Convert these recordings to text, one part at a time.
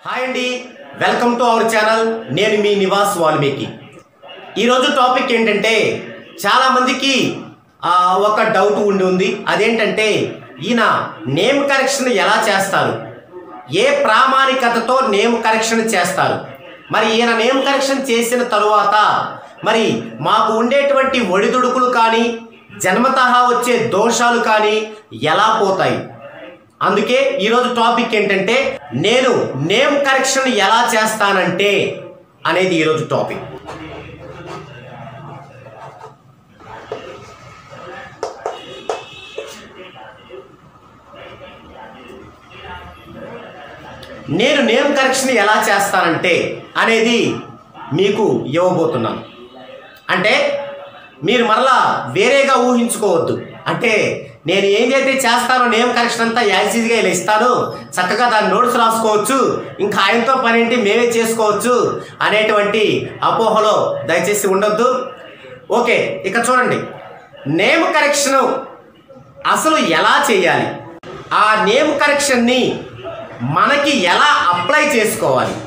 Hi అండి, welcome to our channel. నేను మీ నివాస్ వాల్మీకి. ఈరోజు టాపిక్ ఏంటంటే చాలామందికి ఒక డౌట్ ఉంది. అదేంటంటే ఈయన నేమ్ కరెక్షన్ ఎలా చేస్తారు, ఏ ప్రామాణికతతో నేమ్ కరెక్షన్ చేస్తారు, మరి ఈయన నేమ్ కరెక్షన్ చేసిన తరువాత మరి మాకు ఉండేటువంటి ఒడిదుడుకులు కానీ జన్మతహా వచ్చే దోషాలు కానీ ఎలా పోతాయి. అందుకే ఈరోజు టాపిక్ ఏంటంటే నేను నేమ్ కరెక్షన్ ఎలా చేస్తానంటే అనేది ఈరోజు టాపిక్. నేను నేమ్ కరెక్షన్ ఎలా చేస్తానంటే అనేది మీకు ఇవ్వబోతున్నాను. అంటే మీరు మరలా వేరేగా ఊహించుకోవద్దు. అంటే నేను ఏదైతే చేస్తానో నేమ్ కరెక్షన్ అంతా యాసిడ్గా ఇలా ఇస్తాను, చక్కగా దాని నోట్స్ రాసుకోవచ్చు, ఇంకా ఆయనతో పని ఏంటి మేమే చేసుకోవచ్చు అనేటువంటి అపోహలో దయచేసి ఉండొద్దు. ఓకే, ఇక చూడండి, నేమ్ కరెక్షన్ అసలు ఎలా చేయాలి, ఆ నేమ్ కరెక్షన్ని మనకి ఎలా అప్లై చేసుకోవాలి,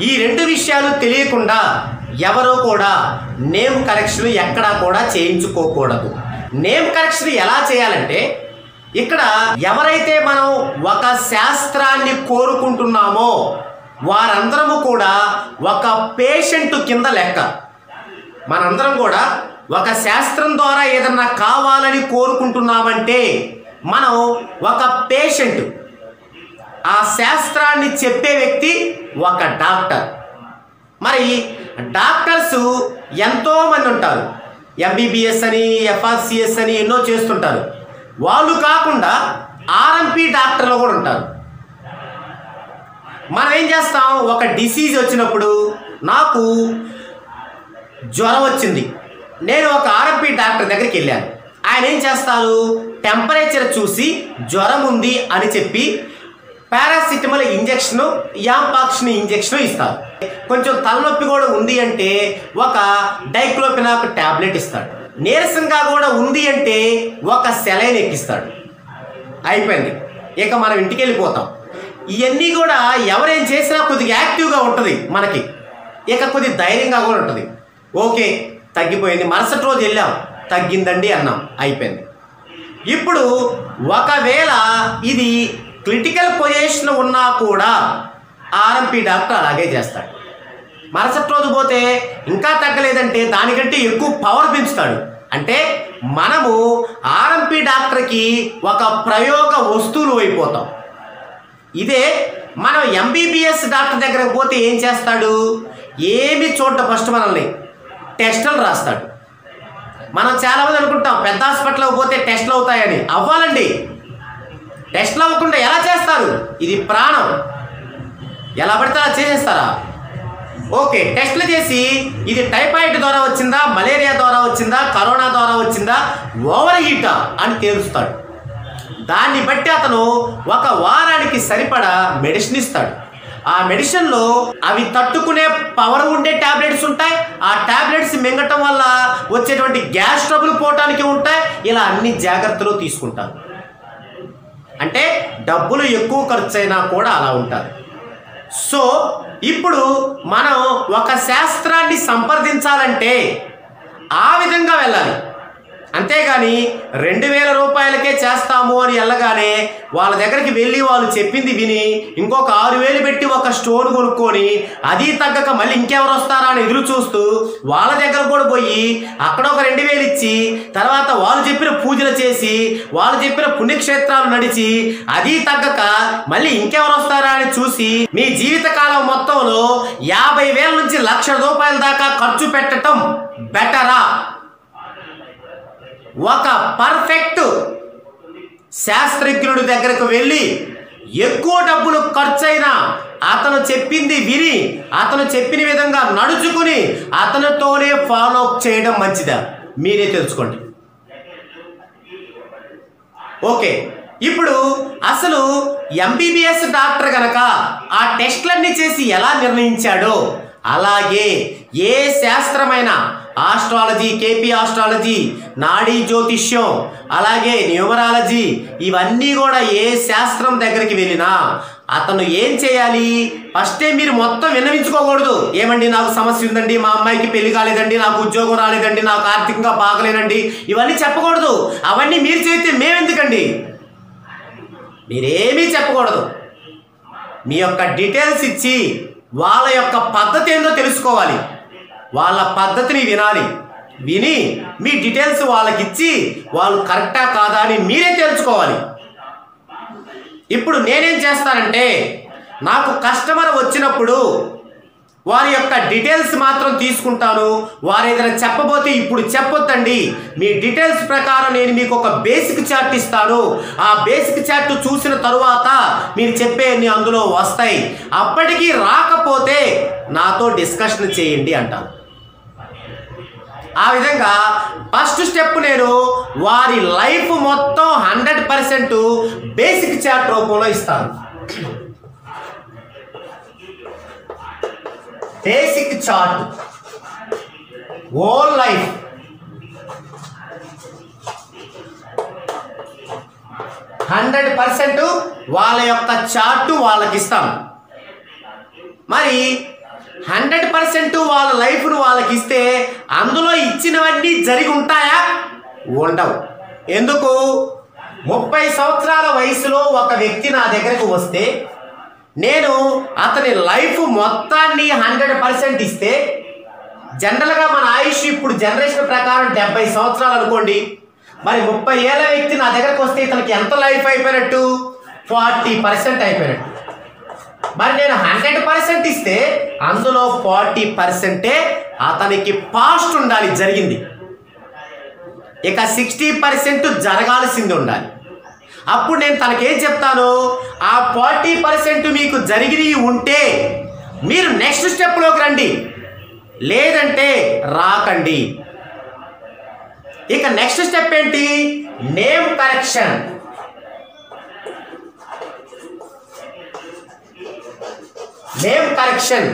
ఈ రెండు విషయాలు తెలియకుండా ఎవరో కూడా నేమ్ కరెక్షన్ ఎక్కడా కూడా చేయించుకోకూడదు. నేమ్ కరెక్షన్ ఎలా చేయాలంటే ఇక్కడ ఎవరైతే మనం ఒక శాస్త్రాన్ని కోరుకుంటున్నామో వారందరము కూడా ఒక పేషెంట్ కింద లెక్క. మనందరం కూడా ఒక శాస్త్రం ద్వారా ఏదన్నా కావాలని కోరుకుంటున్నామంటే మనం ఒక పేషెంట్. ఆ శాస్త్రాన్ని చెప్పే వ్యక్తి ఒక డాక్టర్. మరి డాక్టర్స్ ఎంతోమంది ఉంటారు, ఎంబీబీఎస్ అని ఎఫ్ఆర్సిఎస్ అని ఎన్నో చేస్తుంటారు. వాళ్ళు కాకుండా ఆర్ఎంపీ డాక్టర్లు కూడా ఉంటారు. మనం ఏం చేస్తాం, ఒక డిసీజ్ వచ్చినప్పుడు నాకు జ్వరం వచ్చింది, నేను ఒక ఆర్ఎంపీ డాక్టర్ దగ్గరికి వెళ్ళాను. ఆయన ఏం చేస్తారు, టెంపరేచర్ చూసి జ్వరం ఉంది అని చెప్పి పారాసిటమాల్ ఇంజెక్షన్, యాంపాక్షన్ ఇంజెక్షన్ ఇస్తారు. కొంచెం తలనొప్పి కూడా ఉంది అంటే ఒక డైక్లోఫెనాక్ ట్యాబ్లెట్ ఇస్తాడు. నీరసంగా కూడా ఉంది అంటే ఒక సెలైన్ ఎక్కిస్తాడు. అయిపోయింది, ఇక మనం ఇంటికి వెళ్ళిపోతాం. ఇవన్నీ కూడా ఎవరేం చేసినా కొద్దిగా యాక్టివ్గా ఉంటుంది మనకి, ఇక కొద్ది ధైర్యంగా కూడా ఉంటుంది. ఓకే, తగ్గిపోయింది, మరుసటి రోజు వెళ్ళాం, తగ్గిందండి అన్నాం, అయిపోయింది. ఇప్పుడు ఒకవేళ ఇది క్రిటికల్ పొజిషన్ ఉన్నా కూడా ఆర్ఎంపీ డాక్టర్ అలాగే చేస్తాడు. మరుసటి రోజు పోతే ఇంకా తగ్గలేదంటే దానికంటే ఎక్కువ పవర్ పెంచుతాడు. అంటే మనము ఆర్ఎంపీ డాక్టర్కి ఒక ప్రయోగ వస్తువులు అయిపోతాం. ఇదే మనం ఎంబీబీఎస్ డాక్టర్ దగ్గరకు పోతే ఏం చేస్తాడు, ఏమి చూడ ఫస్ట్ మనల్ని టెస్టులు రాస్తాడు. మనం చాలామంది అనుకుంటాం పెద్ద హాస్పిటల్కి పోతే టెస్టులు అవుతాయని. అవ్వాలండి, టెస్ట్లు అవ్వకుండా ఎలా చేస్తారు, ఇది ప్రాణం, ఎలా పడితే అలా చేసేస్తారా? ఓకే, టెస్టులు చేసి ఇది టైఫాయిడ్ ద్వారా వచ్చిందా, మలేరియా ద్వారా వచ్చిందా, కరోనా ద్వారా వచ్చిందా, ఓవర్ హీటా అని తేలుస్తాడు. దాన్ని బట్టి అతను ఒక వారానికి సరిపడా మెడిసిన్ ఇస్తాడు. ఆ మెడిసిన్లో అవి తట్టుకునే పవర్ ఉండే ట్యాబ్లెట్స్ ఉంటాయి, ఆ ట్యాబ్లెట్స్ మింగటం వల్ల వచ్చేటువంటి గ్యాస్ ట్రబుల్ పోవటానికి ఉంటాయి. ఇలా అన్ని జాగ్రత్తలు తీసుకుంటారు. అంటే డబ్బులు ఎక్కువ ఖర్చు అయినా కూడా అలా ఉంటుంది. సో ఇప్పుడు మనం ఒక శాస్త్రాన్ని సంప్రదించాలంటే ఆ విధంగా వెళ్ళాలి. అంతేగాని 2000 రూపాయలకే చేస్తాము అని వెళ్ళగానే వాళ్ళ దగ్గరికి వెళ్ళి వాళ్ళు చెప్పింది విని ఇంకొక 6000 పెట్టి ఒక స్టోన్ కొనుక్కొని అది తగ్గక మళ్ళీ ఇంకెవరు వస్తారా అని ఎదురు చూస్తూ వాళ్ళ దగ్గర కూడా పోయి అక్కడ ఒక 2000 ఇచ్చి తర్వాత వాళ్ళు చెప్పిన పూజలు చేసి వాళ్ళు చెప్పిన పుణ్యక్షేత్రాలు నడిచి అది తగ్గక మళ్ళీ ఇంకెవరు వస్తారా అని చూసి మీ జీవితకాలం మొత్తంలో 50,000 నుంచి 1,00,000 రూపాయల దాకా ఖర్చు పెట్టడం బెటరా? ఒక పర్ఫెక్ట్ శాస్త్రజ్ఞుడి దగ్గరకు వెళ్ళి ఎక్కువ డబ్బులు ఖర్చైనా అతను చెప్పింది విని అతను చెప్పిన విధంగా నడుచుకుని అతనితోనే ఫాలో అప్ చేయడం మంచిదా మీరే తెలుసుకోండి. ఓకే, ఇప్పుడు అసలు ఎంబీబీఎస్ డాక్టర్ గనక ఆ టెస్ట్లన్నీ చేసి ఎలా నిర్ణయించాడో అలాగే ఏ శాస్త్రమైన ఆస్ట్రాలజీ, కేపీ ఆస్ట్రాలజీ, నాడీ జ్యోతిష్యం, అలాగే న్యూమరాలజీ, ఇవన్నీ కూడా ఏ శాస్త్రం దగ్గరికి వెళ్ళినా అతను ఏం చేయాలి? ఫస్టే మీరు మొత్తం విన్నవించుకోకూడదు. ఏమండి నాకు సమస్య ఉందండి, మా అమ్మాయికి పెళ్లి కాలేదండి, నాకు ఉద్యోగం రాలేదండి, నాకు ఆర్థికంగా బాగలేనండి, ఇవన్నీ చెప్పకూడదు. అవన్నీ మీరు చేస్తే మేమెందుకండి? మీరేమీ చెప్పకూడదు. మీ యొక్క డీటెయిల్స్ ఇచ్చి వాళ్ళ యొక్క పద్ధతి ఏందో తెలుసుకోవాలి. వాళ్ళ పద్ధతిని వినాలి. విని మీ డీటెయిల్స్ వాళ్ళకి ఇచ్చి వాళ్ళు కరెక్టా కాదా అని మీరే తెలుసుకోవాలి. ఇప్పుడు నేనేం చేస్తానంటే, నాకు కస్టమర్ వచ్చినప్పుడు వారి యొక్క డీటెయిల్స్ మాత్రం తీసుకుంటాను. వారు ఏదైనా చెప్పబోతే ఇప్పుడు చెప్పొద్దండి, మీ డీటెయిల్స్ ప్రకారం నేను మీకు ఒక బేసిక్ చార్ట్ ఇస్తాను. ఆ బేసిక్ చార్ట్ చూసిన తరువాత మీరు చెప్పేవన్నీ అందులో వస్తాయి. అప్పటికీ రాకపోతే నాతో డిస్కషన్ చేయండి అంటాను. ఆ విధంగా ఫస్ట్ స్టెప్ నేను వారి లైఫ్ మొత్తం 100% బేసిక్ చార్ట్ రూపంలో ఇస్తాను. బేసిక్ చార్ట్, హోల్ లైఫ్, వాళ్ళ యొక్క చార్టు వాళ్ళకి ఇస్తాం. మరి 100% వాళ్ళ లైఫ్ను వాళ్ళకి ఇస్తే అందులో ఇచ్చినవన్నీ జరిగి ఉంటాయా? ఉండవు. ఎందుకు? 30 సంవత్సరాల వయసులో ఒక వ్యక్తి నా దగ్గరకు వస్తే నేను అతని లైఫ్ మొత్తాన్ని 100% ఇస్తే, జనరల్గా మన ఆయుష్ ఇప్పుడు జనరేషన్ ప్రకారం 70 సంవత్సరాలు అనుకోండి. మరి 30 ఏళ్ళ వ్యక్తి నా దగ్గరకు వస్తే ఇతనికి ఎంత లైఫ్ అయిపోయినట్టు? 40% అయిపోయినట్టు. మరి నేను 100% ఇస్తే అందులో 40% అతనికి పాస్ట్ ఉండాలి, జరిగింది. ఇక 60% జరగాల్సింది ఉండాలి. అప్పుడు నేను తనకేం చెప్తాను? ఆ 40% మీకు జరిగినవి ఉంటే మీరు నెక్స్ట్ స్టెప్లోకి రండి, లేదంటే రాకండి. ఇక నెక్స్ట్ స్టెప్ ఏంటి? Name correction. Name correction